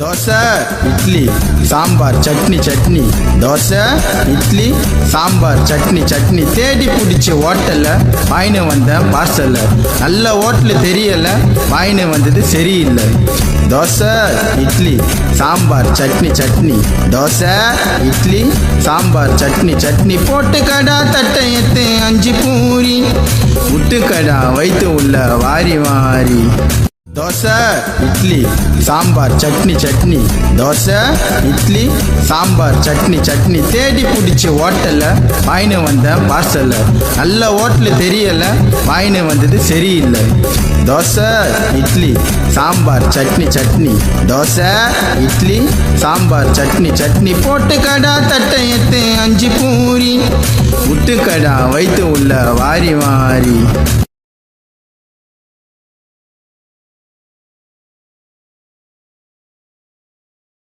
தோசை இட்லி சாம்பார் சட்னி தோசை இட்லி சாம்பார் சட்னி தேடி பிடிச்ச ஹோட்டலில் வாங்கினு வந்தேன் பார்சலில். நல்ல ஹோட்டல் தெரியல, வாங்கினு வந்தது சரியில்லை. தோசை இட்லி சாம்பார் சட்னி தோசை இட்லி சாம்பார் சட்னி போட்டு கடா தட்டை எத்து 5 பூரி விட்டு கடா வைத்து உள்ள வாரி வாரி. தோசை இட்லி சாம்பார் சட்னி தோசை இட்லி சாம்பார் சட்னி தேடி பிடிச்ச ஹோட்டலில் வாங்கினு வந்தேன் பார்சலில். நல்ல ஹோட்டல் தெரியல, வாங்கினு வந்தது சரியில்லை. தோசை இட்லி சாம்பார் சட்னி தோசை இட்லி சாம்பார் சட்னி போட்டு கடா தட்டை எத்து 5 பூரி விட்டு கடா வைத்து உள்ள வாரி வாரி.